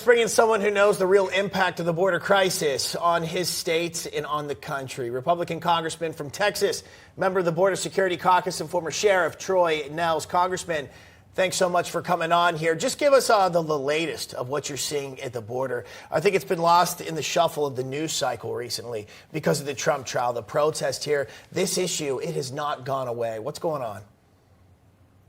bring in someone who knows the real impact of the border crisis on his state and on the country. Republican Congressman from Texas, member of the Border Security Caucus and former Sheriff Troy Nehls. Congressman, thanks so much for coming on here. Just give us the latest of what you're seeing at the border. I think it's been lost in the shuffle of the news cycle recently because of the Trump trial, the protest here. This issue, it has not gone away. What's going on?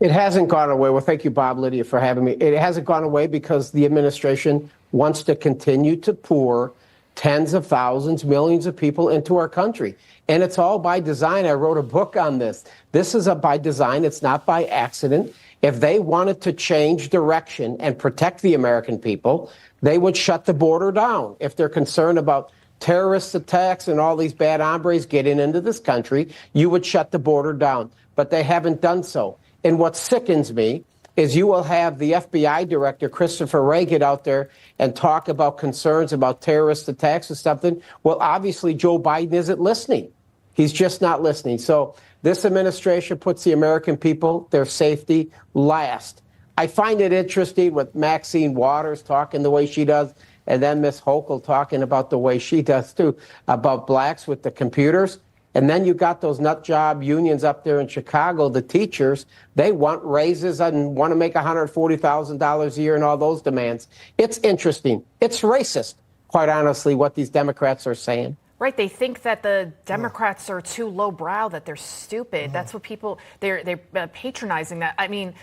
It hasn't gone away. Well, thank you, Bob, Lydia, for having me. It hasn't gone away because the administration wants to continue to pour tens of thousands, millions of people into our country. And it's all by design. I wrote a book on this. This is by design. It's not by accident. If they wanted to change direction and protect the American people, they would shut the border down. If they're concerned about terrorist attacks and all these bad hombres getting into this country, you would shut the border down. But they haven't done so. And what sickens me is you will have the FBI director, Christopher Wray, get out there and talk about concerns about terrorist attacks or something. Well, obviously, Joe Biden isn't listening. He's just not listening. So this administration puts the American people, their safety, last. I find it interesting with Maxine Waters talking the way she does, and then Ms. Hochul talking about the way she does, too, about blacks with the computers. And then you got those nut job unions up there in Chicago, the teachers. They want raises and want to make $140,000 a year and all those demands. It's interesting. It's racist, quite honestly, what these Democrats are saying. Right. They think that the Democrats are too lowbrow, that they're stupid. That's what people, they're patronizing that. I mean,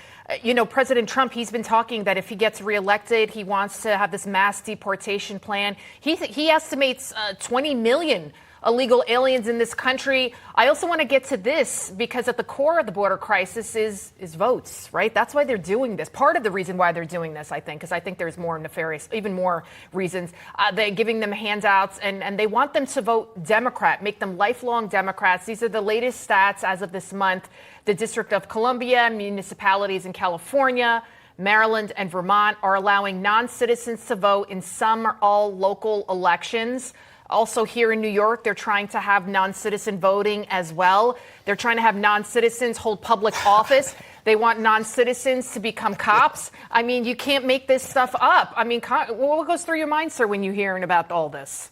you know, President Trump, he's been talking that if he gets reelected, he wants to have this mass deportation plan. He estimates 20 million illegal aliens in this country. I also want to get to this because at the core of the border crisis is votes, right? That's why they're doing this. Part of the reason why they're doing this, I think, because I think there's more nefarious, even more reasons. They're giving them handouts and they want them to vote Democrat, make them lifelong Democrats. These are the latest stats as of this month. The District of Columbia, municipalities in California, Maryland, and Vermont are allowing non-citizens to vote in some or all local elections. Also here in New York, they're trying to have non-citizen voting as well. They're trying to have non-citizens hold public office. They want non-citizens to become cops. I mean, you can't make this stuff up. I mean, what goes through your mind, sir, when you're hearing about all this?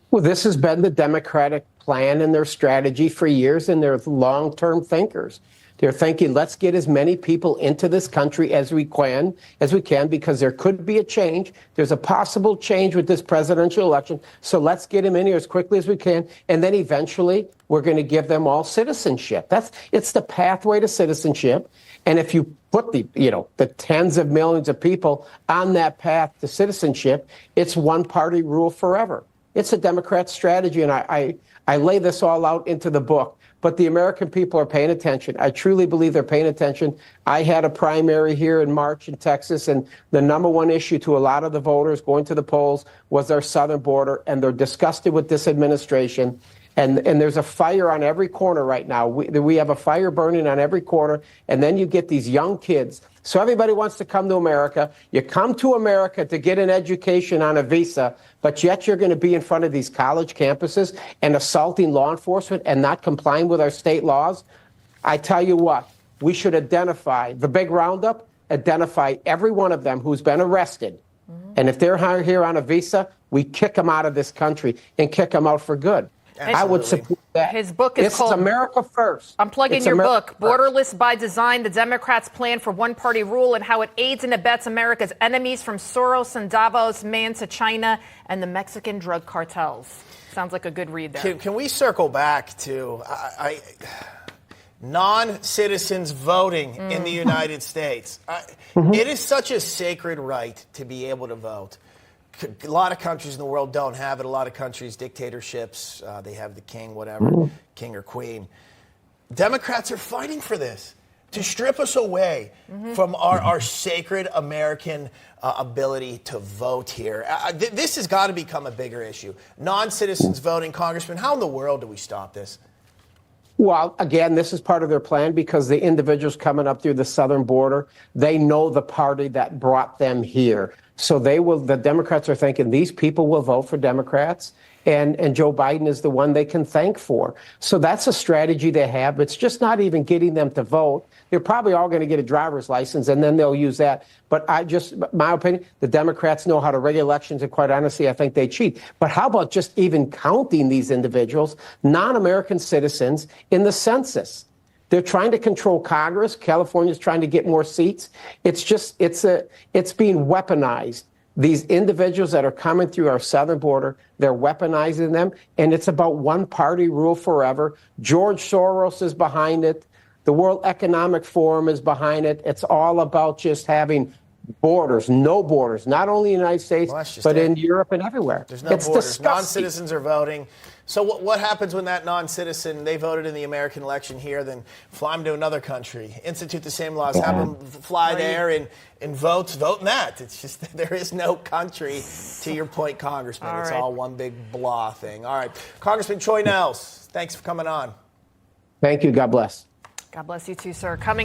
Well, this has been the Democratic plan and their strategy for years, and they're long-term thinkers. They're thinking, let's get as many people into this country as we can, because there could be a change. There's a possible change with this presidential election. So let's get them in here as quickly as we can. And then eventually we're going to give them all citizenship. It's the pathway to citizenship. And if you put the tens of millions of people on that path to citizenship, it's one party rule forever. It's a Democrat strategy. And I lay this all out into the book. But the American people are paying attention. I truly believe they're paying attention. I had a primary here in March in Texas, and the number one issue to a lot of the voters going to the polls was our southern border, and they're disgusted with this administration. And there's a fire on every corner right now. We have a fire burning on every corner, and then you get these young kids. So everybody wants to come to America. You come to America to get an education on a visa, but yet you're going to be in front of these college campuses and assaulting law enforcement and not complying with our state laws. I tell you what, we should identify the big roundup, identify every one of them who's been arrested. And if they're here on a visa, we kick them out of this country and kick them out for good. I would support that. His book is called America First. I'm plugging your book, Borderless by Design, the Democrats' Plan for One-Party Rule and How It Aids and Abets America's Enemies from Soros and Davos, Man to China, and the Mexican drug cartels. Sounds like a good read there. Can we circle back to non-citizens voting in the United States? It is such a sacred right to be able to vote. A lot of countries in the world don't have it. A lot of countries, dictatorships, they have the king, whatever, king or queen. Democrats are fighting for this, to strip us away from our sacred American ability to vote here. This has got to become a bigger issue. Non-citizens voting, Congressman, how in the world do we stop this? Well, again, this is part of their plan because the individuals coming up through the southern border, they know the party that brought them here. So the Democrats are thinking these people will vote for Democrats. and Joe Biden is the one they can thank for. So that's a strategy they have. It's just not even getting them to vote. They're probably all going to get a driver's license, and then they'll use that. But my opinion, the Democrats know how to rig elections, and quite honestly, I think they cheat. But how about just even counting these individuals, non-American citizens, in the census? They're trying to control Congress. California's trying to get more seats. It's being weaponized. These individuals that are coming through our southern border, they're weaponizing them, and it's about one party rule forever. George Soros is behind it. The World Economic Forum is behind it. It's all about just having borders, no borders, not only in the United States, but in Europe and everywhere. There's no borders. Non-citizens are voting. So what happens when that non-citizen, they voted in the American election here, then fly them to another country, institute the same laws, have them fly there and vote in that. It's just, there is no country, to your point, Congressman. It's all one big blah thing. All right. Congressman Troy Nehls, thanks for coming on. Thank you. God bless. God bless you too, sir. Coming